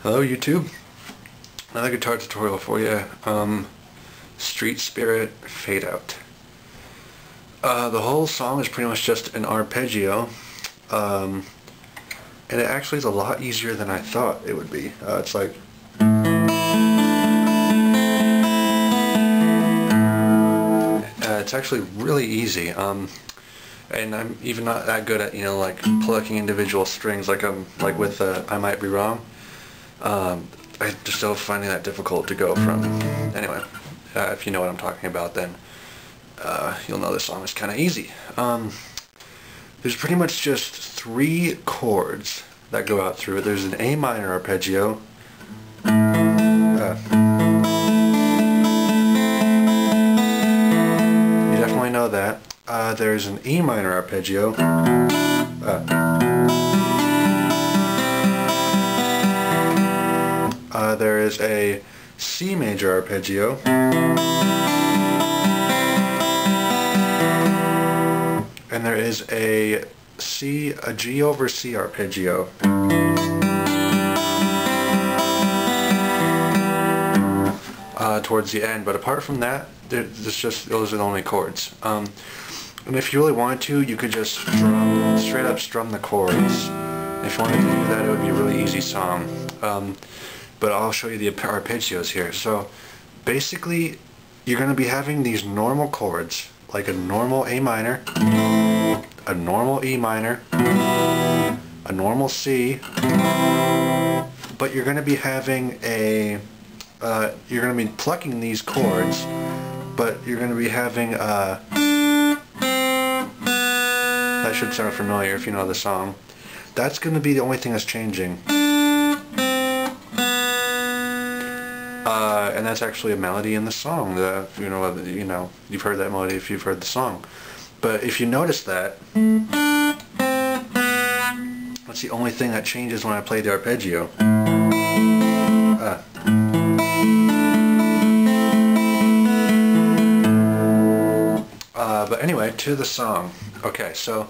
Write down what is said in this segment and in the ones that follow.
Hello YouTube, another guitar tutorial for you. Street Spirit Fade Out. The whole song is pretty much just an arpeggio, and it actually is a lot easier than I thought it would be. It's like it's actually really easy, and I'm even not that good at, like plucking individual strings like with I Might Be Wrong. I'm just still finding that difficult to go from. Anyway, if you know what I'm talking about, then you'll know this song is kind of easy. There's pretty much just 3 chords that go out through it. There's an A minor arpeggio. You definitely know that. There's an E minor arpeggio. There is a C major arpeggio. And there is a G over C arpeggio. Towards the end, but apart from that, those are the only chords. And if you really wanted to, you could just straight up strum the chords. If you wanted to do that, it would be a really easy song. But I'll show you the arpeggios here. So basically, you're going to be having these normal chords, like a normal A minor, a normal E minor, a normal C, but you're going to be having you're going to be plucking these chords, but you're going to be having that should sound familiar if you know the song. That's going to be the only thing that's changing. And that's actually a melody in the song. You've heard that melody if you've heard the song. But if you notice that, that's the only thing that changes when I play the arpeggio. But anyway, to the song. Okay, so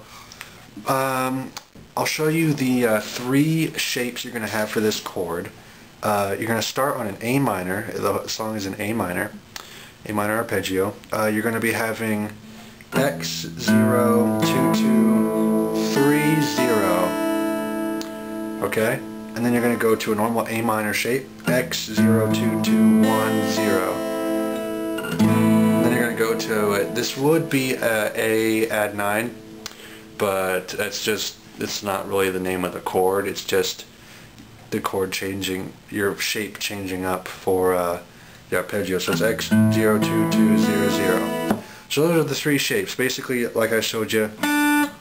I'll show you the 3 shapes you're going to have for this chord. You're going to start on an A minor. The song is an A minor arpeggio. You're going to be having X 0 2 2 3 0. Okay, and then you're going to go to a normal A minor shape. X 0 2 2 1 0. And then you're going to go to this would be A add 9, but it's not really the name of the chord. It's just the chord changing, your shape changing up for the arpeggio. So it's X 0 2 2 0 0. So those are the 3 shapes. Basically, like I showed you,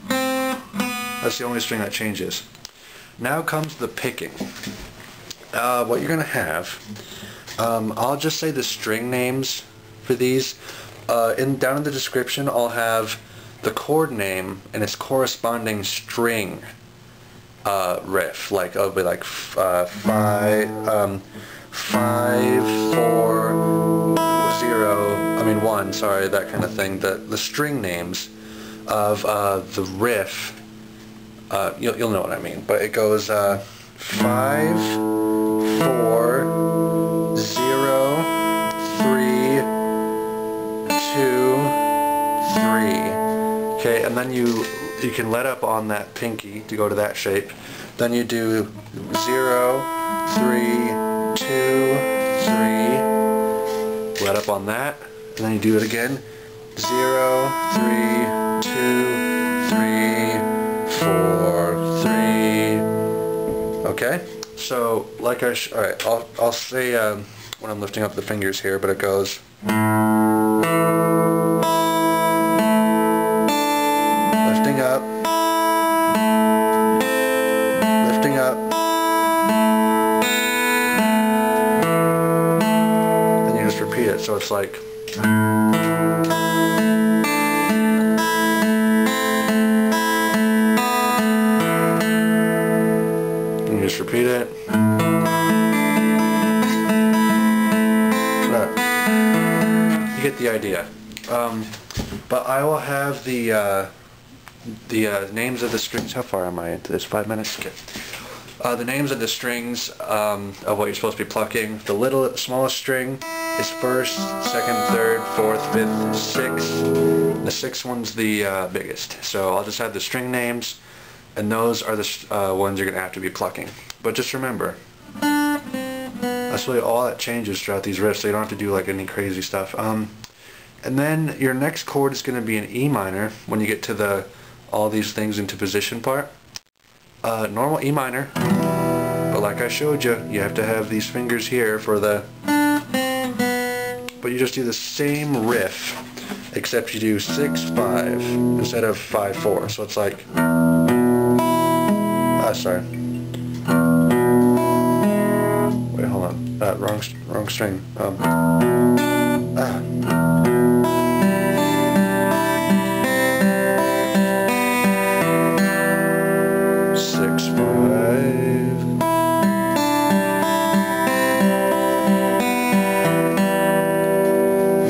that's the only string that changes. Now comes the picking. What you're going to have, I'll just say the string names for these. Down in the description, I'll have the chord name and its corresponding string riff. Like it'll be like 5 5 4 1, sorry, that kind of thing. The string names of the riff, you'll know what I mean, but it goes 5 4 0 3 2 3. Okay, and then you can let up on that pinky to go to that shape. Then you do 0 3 2 3. Let up on that. And then you do it again. 0 3 2 3 4 3. Okay? So like alright, I'll say when I'm lifting up the fingers here, but it goes lifting up, lifting up, then you just repeat it, so it's like and you just repeat it. You get the idea. But I will have the names of the strings. How far am I into this? 5 minutes? Okay. The names of the strings of what you're supposed to be plucking. The smallest string is first, second, third, fourth, fifth, sixth. The sixth one's the biggest. So I'll just have the string names, and those are the ones you're going to have to be plucking. But just remember, that's really all that changes throughout these riffs, so you don't have to do like any crazy stuff. And then your next chord is going to be an E minor when you get to the all these things into position part. Normal E minor, but like I showed you, you have to have these fingers here for the, but you just do the same riff, except you do 6-5 instead of 5-4, so it's like, sorry, wait, hold on, wrong string, 6-5.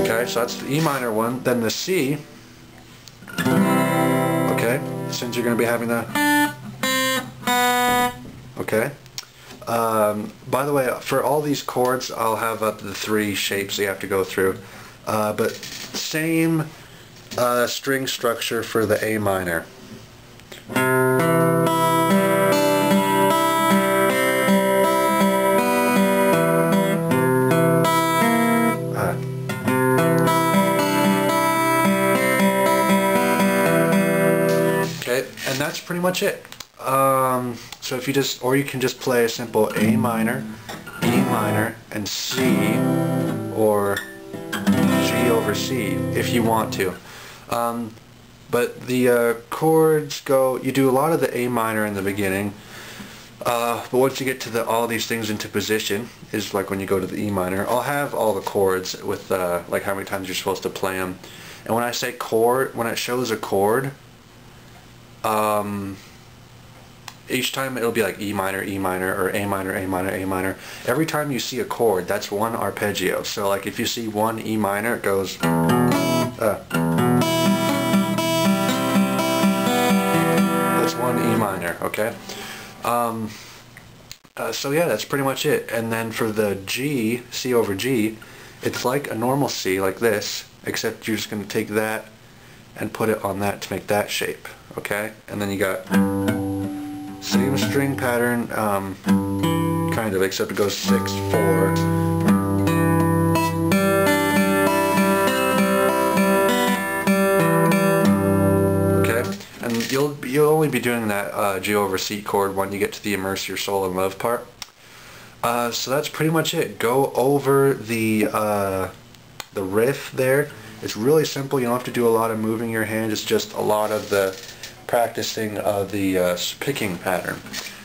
Okay, so that's the E minor one. Then the C. Okay, since you're going to be having the. Okay. By the way, for all these chords, I'll have up the 3 shapes that you have to go through. But same string structure for the A minor. And that's pretty much it. So if you just, or you can just play a simple A minor, E minor, and C, or G over C if you want to. But the chords go, you do a lot of the A minor in the beginning, but once you get to all these things into position, is like when you go to the E minor, I'll have all the chords with like how many times you're supposed to play them. And when I say chord, when it shows a chord, each time it'll be like E minor, or A minor, A minor, A minor. Every time you see a chord, that's one arpeggio. So like if you see one E minor, it goes that's one E minor, okay? So yeah, that's pretty much it. And then for the G, C over G, it's like a normal C, like this, except you're just going to take that and put it on that to make that shape, okay? And then you got same string pattern, kind of, except it goes 6-4. Okay, and you'll only be doing that G over C chord when you get to the immerse your soul in love part. So that's pretty much it. Go over the riff there. It's really simple. You don't have to do a lot of moving your hand. It's just a lot of the practicing of the picking pattern.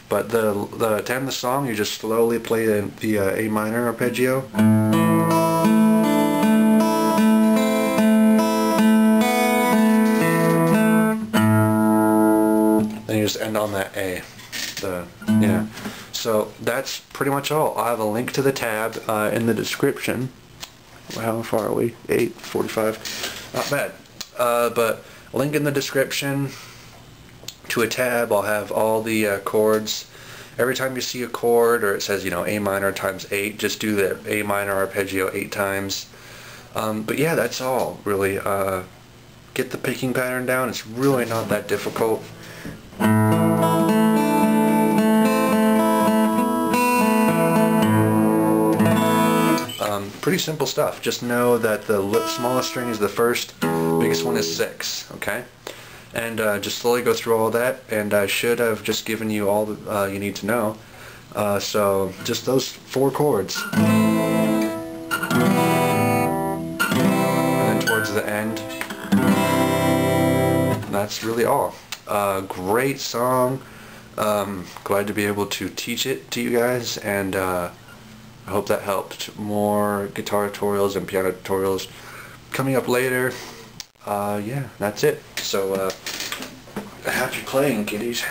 But to end the song, you just slowly play the A minor arpeggio. Then you just end on that A. Yeah. So that's pretty much all. I'll have a link to the tab in the description. How far are we? 8:45. Not bad. But link in the description to a tab. I'll have all the chords. Every time you see a chord, or it says, you know, A minor times 8, just do the A minor arpeggio 8 times. But yeah, that's all, really. Get the picking pattern down. It's really not that difficult. Pretty simple stuff. Just know that the smallest string is the first, biggest one is 6, okay? And just slowly go through all that, and I should have just given you all that you need to know. So just those 4 chords. And then towards the end, that's really all. Great song. Glad to be able to teach it to you guys, and I hope that helped. More guitar tutorials and piano tutorials coming up later. Yeah, that's it. So, happy playing, kiddies.